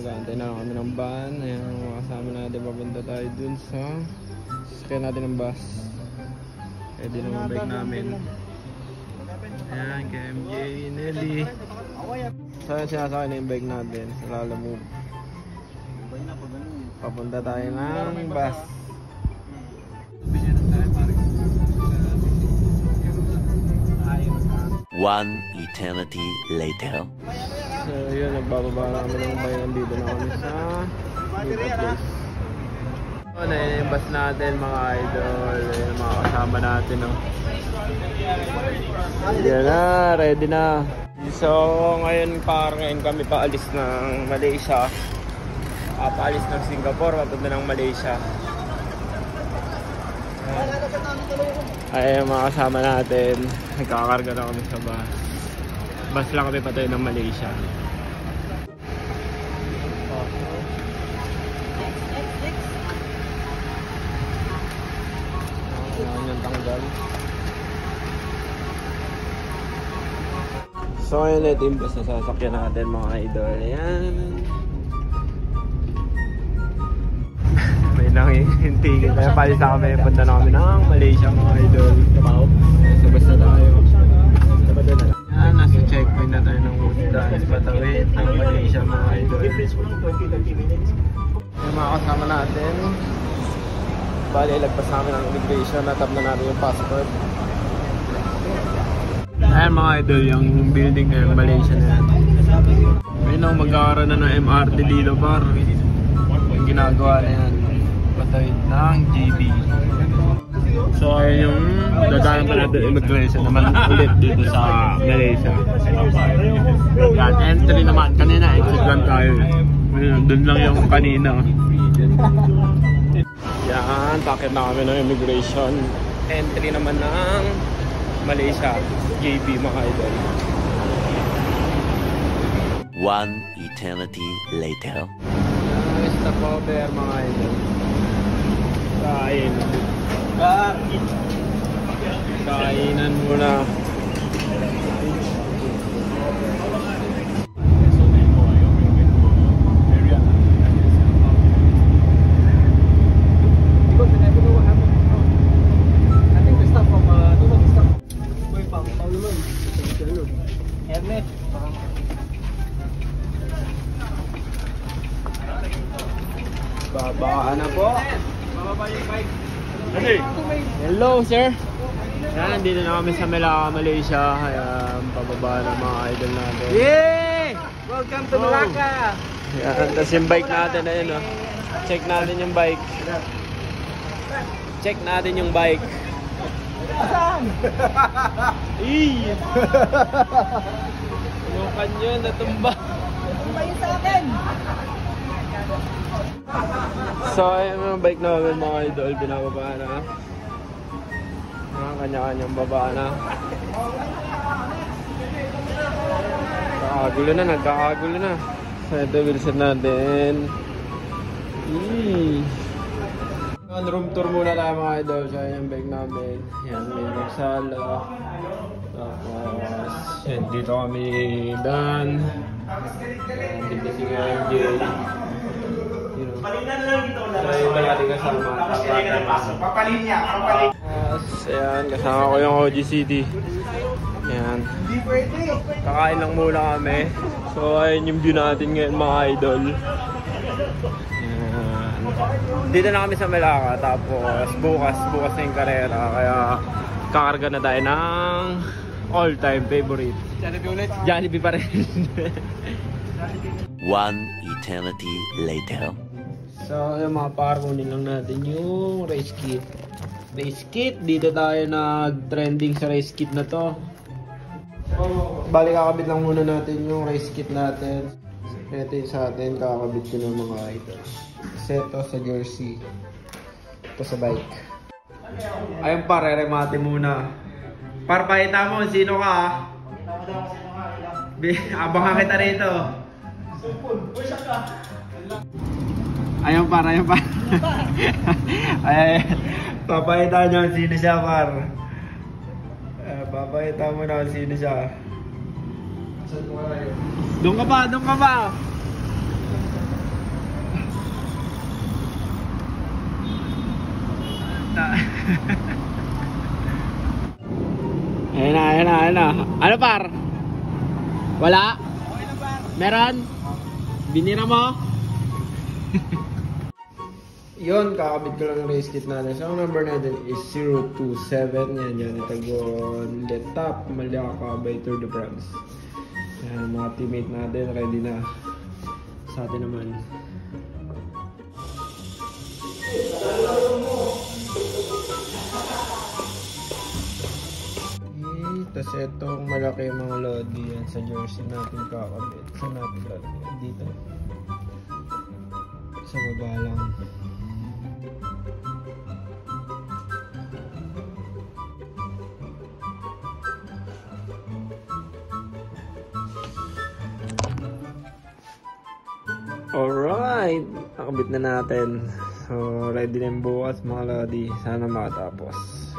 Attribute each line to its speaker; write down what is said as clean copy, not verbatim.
Speaker 1: nag-aantay na lang kami ng van. Ayan, mga kasama natin, papunta tayo dun sa sasakyan natin ng bus. Pwede na mga bike namin. Ayan, kay MJ, Nelly. So ayan, sinasakay na yung bike natin sa Lalamove. Papunta tayo ng bus.
Speaker 2: One eternity later.
Speaker 1: So yun, nagbababa namin ng bayan. Nandito na kami sa Lupa Place. Ano yun yung bus natin mga idol. Yung mga kasama natin. Oh. Yan na, ready na. So ngayon ngayon kami paalis ng Malaysia. Paalis ng Singapore, papunta ng Malaysia. Ay, mga kasama natin, nagkakarga na kami sa bus. Bus lang kami patay ng Malaysia. Ayan yung tanggal. So ngayon ito yung bus na sasakyan natin mga idol. Ayan. Nangihintingin kaya palis na kami, punta na kami ng Malaysia mga idol. So basta tayo. Yan, nasa checkpoint na tayo ng Woodlands, patawid ng Malaysia mga idol. Yung mga kasama natin, bali lagpas namin ng immigration, natap na natin yung passport. Ayan mga idol, yung building na yung Malaysia na yan. Ayun, magkakaroon na ng MRT dito par. Yung ginagawa na yan, patawid ng GB. So ayun yung dadaan pa natin immigration naman ulit dito sa Malaysia. Yan, entry naman. Kanina exit lang tayo. Doon lang yung kanina. Yan, takip na kami ng immigration. Entry naman ng Malaysia, JB mga idol.
Speaker 2: One eternity later.
Speaker 1: Stop over mga idol. Kain. Kainan muna. Babaan na po. Hello sir. Yan, dito na kami sa Melaka, Malaysia. Ayan, pababa na mga idol natin.
Speaker 3: Yay! Welcome to Melaka!
Speaker 1: Yan, tapos yung bike natin, ayun o. Check natin yung bike. Check natin yung bike.
Speaker 3: Saan?
Speaker 1: Eee! Yung kanyo, natumba.
Speaker 3: Natumba yun sa akin!
Speaker 1: So, ayun yung bike namin mga idol, binababa na. Kanya-kanyang baba na. Nagkakagulo na. So, ito bilisan natin. Room tour muna tayo mga idol. So, ayun yung bike namin. Yan, may magsala. Tapos, yan, dito kami Dan. Dito si MJ.
Speaker 3: Palinan lang dito lang.
Speaker 1: Iba natin kasama.
Speaker 3: Papalinya.
Speaker 1: Ayan, kasama ko yung OG City. Ayan. Kakain lang muna kami. So, ayun yung view natin ngayon mga idol. Ayan. Dito na kami sa Melaka. Tapos, bukas na yung karera. Kaya, kakarga na tayo ng all-time favorite.
Speaker 3: Jollibee ulit.
Speaker 1: Jollibee pa rin.
Speaker 2: One eternity later.
Speaker 1: So, yung mga parkunin lang natin yung race kit. Race kit, dito tayo nag-trending sa race kit na to. Bali, kakabit lang muna natin yung race kit natin. Ito yung sa atin, kakabit ko ng mga items. Ito sa jersey. Ito sa bike. Ayun pa, re-remate muna. Parpahita mo, sino ka? Abangan kita rito. Ayun par. Ay, papakita nyo sino siya par. Papakita mo na sino siya. Doon ka pa. Ayan na. Ano par? Wala? Meron? Binira mo? Yun, kakabit ko lang yung race kit natin. So, ang number natin is 027. Yan. Itagon let top. Malaka by Tour de France. Yan, mga teammate natin. Ready na. Sa atin naman. Tapos itong malaki mga lodi yan sa jersey natin kakabit. Saan natin lalagyan? Dito. Sa baba lang. Alright! Nakabit na natin. So, ready na yung bukas mga lodi. Sana makatapos.